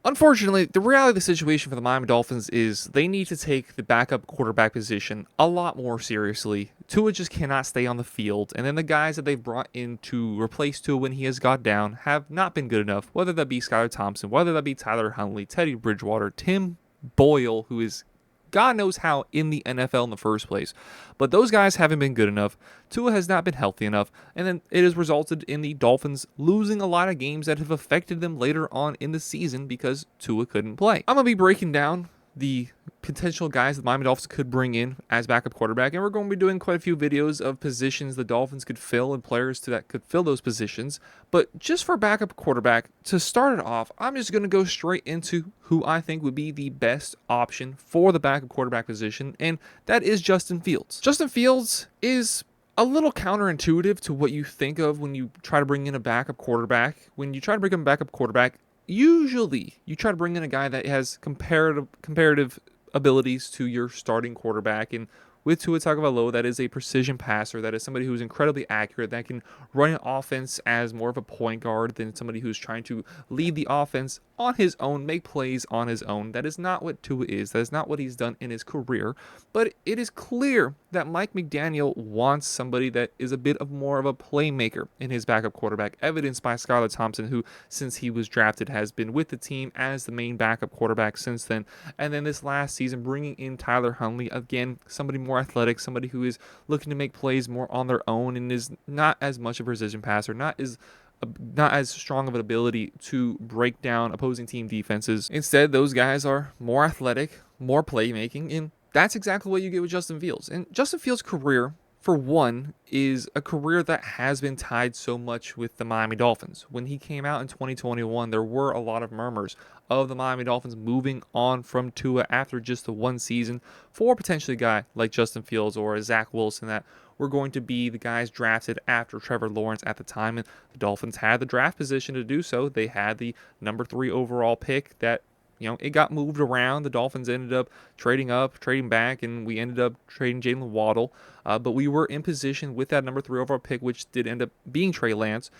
Unfortunately, the reality of the situation for the Miami Dolphins is they need to take the backup quarterback position a lot more seriously. Tua just cannot stay on the field, and then the guys that they've brought in to replace Tua when he has got down have not been good enough, whether that be Skylar Thompson, whether that be Tyler Huntley, Teddy Bridgewater, Tim Boyle, who is God knows how in the NFL in the first place. But those guys haven't been good enough. Tua has not been healthy enough. And then it has resulted in the Dolphins losing a lot of games that have affected them later on in the season because Tua couldn't play. I'm going to be breaking down the potential guys that Miami Dolphins could bring in as backup quarterback, and we're going to be doing quite a few videos of positions the Dolphins could fill and players that could fill those positions. But just for backup quarterback, to start it off, I'm just going to go straight into who I think would be the best option for the backup quarterback position, and that is Justin Fields. Justin Fields is a little counterintuitive to what you think of when you try to bring in a backup quarterback. When you try to bring in a backup quarterback, usually you try to bring in a guy that has comparative abilities to your starting quarterback, and with Tua Tagovailoa, that is a precision passer, that is somebody who is incredibly accurate, that can run an offense as more of a point guard than somebody who's trying to lead the offense on his own, make plays on his own. That is not what Tua is. That is not what he's done in his career. But it is clear that Mike McDaniel wants somebody that is a bit of more of a playmaker in his backup quarterback, evidenced by Skylar Thompson, who, since he was drafted, has been with the team as the main backup quarterback since then. And then this last season, bringing in Tyler Huntley, again, somebody more athletic, somebody who is looking to make plays more on their own and is not as much a precision passer, not as strong of an ability to break down opposing team defenses. Instead, those guys are more athletic, more playmaking, and that's exactly what you get with Justin Fields. And Justin Fields' career, for one, is a career that has been tied so much with the Miami Dolphins. When he came out in 2021, there were a lot of murmurs of the Miami Dolphins moving on from Tua after just the one season for potentially a guy like Justin Fields or a Zach Wilson that were going to be the guys drafted after Trevor Lawrence at the time. And the Dolphins had the draft position to do so. They had the number 3 overall pick that, it got moved around. The Dolphins ended up trading up, trading back, and we ended up trading Jalen Waddle. But we were in position with that number 3 overall pick, which did end up being Trey Lance.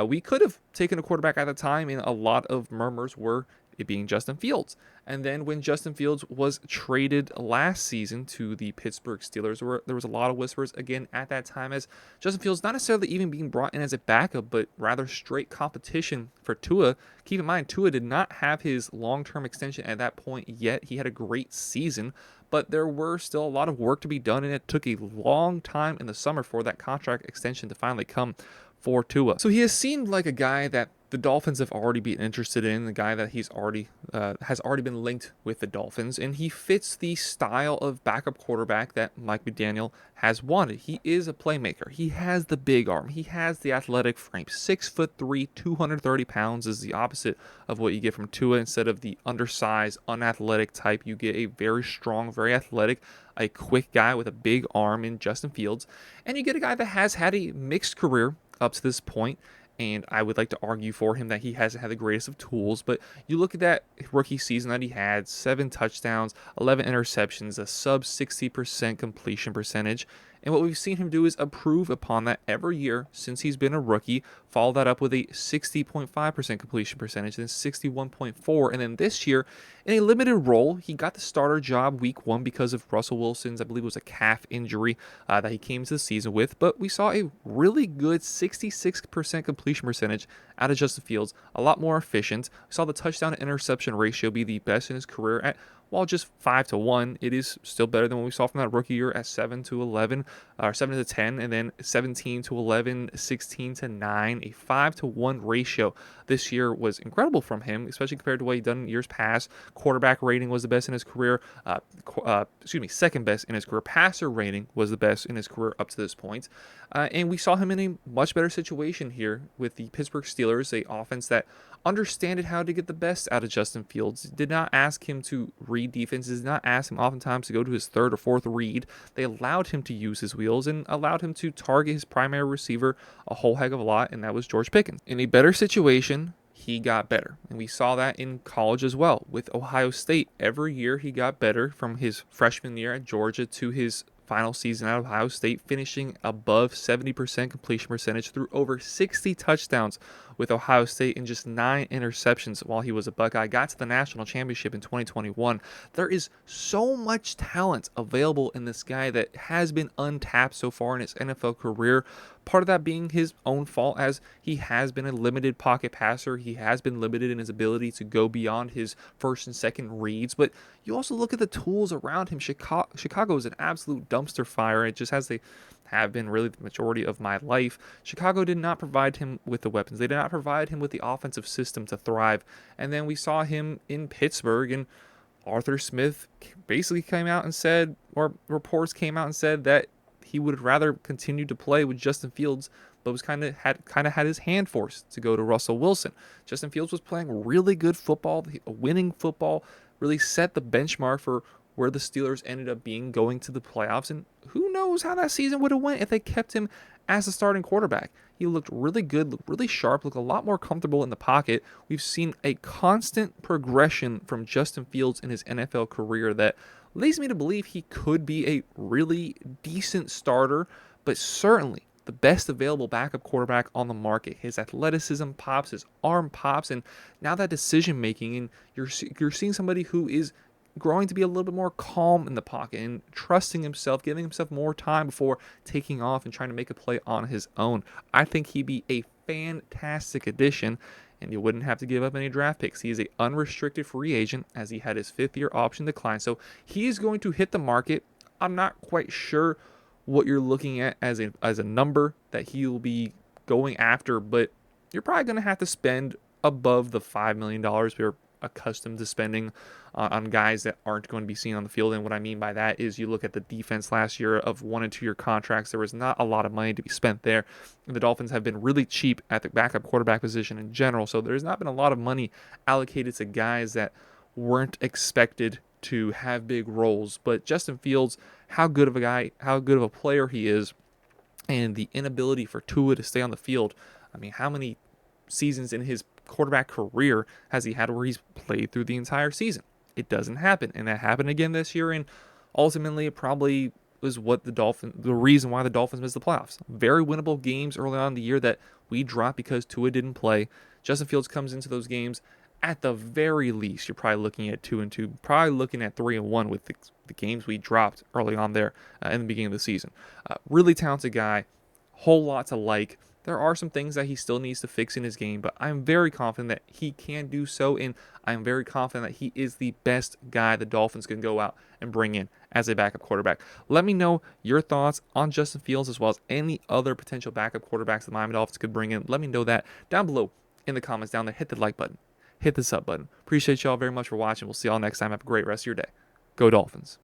We could have taken a quarterback at the time, and a lot of murmurs were it being Justin Fields. And then when Justin Fields was traded last season to the Pittsburgh Steelers, there was a lot of whispers again at that time as Justin Fields not necessarily even being brought in as a backup, but rather straight competition for Tua. Keep in mind, Tua did not have his long-term extension at that point yet. He had a great season, but there were still a lot of work to be done, and it took a long time in the summer for that contract extension to finally come for Tua. So he has seemed like a guy that the Dolphins have already been interested in, the guy that has already been linked with the Dolphins, and he fits the style of backup quarterback that Mike McDaniel has wanted. He is a playmaker. He has the big arm. He has the athletic frame. 6'3", 230 pounds is the opposite of what you get from Tua. Instead of the undersized, unathletic type, you get a very strong, very athletic, a quick guy with a big arm in Justin Fields, and you get a guy that has had a mixed career up to this point. And I would like to argue for him that he hasn't had the greatest of tools. But you look at that rookie season that he had, 7 touchdowns, 11 interceptions, a sub 60% completion percentage. And what we've seen him do is improve upon that every year since he's been a rookie. Follow that up with a 60.5% completion percentage, then 61.4%. And then this year, in a limited role, he got the starter job week 1 because of Russell Wilson's, I believe it was a calf injury that he came into the season with. But we saw a really good 66% completion percentage out of Justin Fields, a lot more efficient. We saw the touchdown to interception ratio be the best in his career at, while just 5-1, it is still better than what we saw from that rookie year at 7-11, or 7-10, and then 17-11, 16-9, a 5-1 ratio. This year was incredible from him, especially compared to what he'd done in years past. Quarterback rating was the best in his career. Second best in his career. Passer rating was the best in his career up to this point. And we saw him in a much better situation here with the Pittsburgh Steelers, a offense that understood how to get the best out of Justin Fields. Did not ask him to read defenses, did not ask him oftentimes to go to his 3rd or 4th read. They allowed him to use his wheels and allowed him to target his primary receiver a whole heck of a lot, and that was George Pickens. In a better situation, he got better. And we saw that in college as well with Ohio State. Every year he got better from his freshman year at Georgia to his final season at Ohio State, finishing above 70% completion percentage, threw over 60 touchdowns with Ohio State and just 9 interceptions while he was a Buckeye. Got to the national championship in 2021. There is so much talent available in this guy that has been untapped so far in his NFL career. Part of that being his own fault, as he has been a limited pocket passer. He has been limited in his ability to go beyond his first and second reads. But you also look at the tools around him. Chicago is an absolute dumpster fire. It just has they have been really the majority of my life. Chicago did not provide him with the weapons. They did not provide him with the offensive system to thrive. And then we saw him in Pittsburgh, and Arthur Smith basically came out and said, or reports came out and said, that he would rather continue to play with Justin Fields, but was kind of had his hand forced to go to Russell Wilson. Justin Fields was playing really good football, winning football, really set the benchmark for where the Steelers ended up being going to the playoffs. And who knows how that season would have went if they kept him as a starting quarterback. He looked really good, looked really sharp, looked a lot more comfortable in the pocket. We've seen a constant progression from Justin Fields in his NFL career that leads me to believe he could be a really decent starter, but certainly the best available backup quarterback on the market. His athleticism pops, his arm pops, and now that decision making, and you're seeing somebody who is growing to be a little bit more calm in the pocket and trusting himself, giving himself more time before taking off and trying to make a play on his own. I think he'd be a fantastic addition, and you wouldn't have to give up any draft picks. He is an unrestricted free agent, as he had his fifth-year option decline, so he is going to hit the market. I'm not quite sure what you're looking at as a number that he will be going after, but you're probably going to have to spend above the $5 million we're accustomed to spending on guys that aren't going to be seen on the field. And what I mean by that is you look at the defense last year of 1 and 2 year contracts. There was not a lot of money to be spent there. And the Dolphins have been really cheap at the backup quarterback position in general. So there's not been a lot of money allocated to guys that weren't expected to have big roles. But Justin Fields, how good of a player he is, and the inability for Tua to stay on the field. I mean, how many seasons in his quarterback career has he had where he's played through the entire season? It doesn't happen, and that happened again this year, and ultimately it probably was the reason why the Dolphins missed the playoffs. Very winnable games early on in the year that we dropped because Tua didn't play. Justin Fields comes into those games. At the very least, you're probably looking at 2-2, probably looking at 3-1 with the games we dropped early on there in the beginning of the season. Really talented guy, whole lot to like. There are some things that he still needs to fix in his game, but I'm very confident that he can do so, and I'm very confident that he is the best guy the Dolphins can go out and bring in as a backup quarterback. Let me know your thoughts on Justin Fields as well as any other potential backup quarterbacks the Miami Dolphins could bring in. Let me know that down below in the comments down there. Hit the like button. Hit the sub button. Appreciate y'all very much for watching. We'll see y'all next time. Have a great rest of your day. Go Dolphins.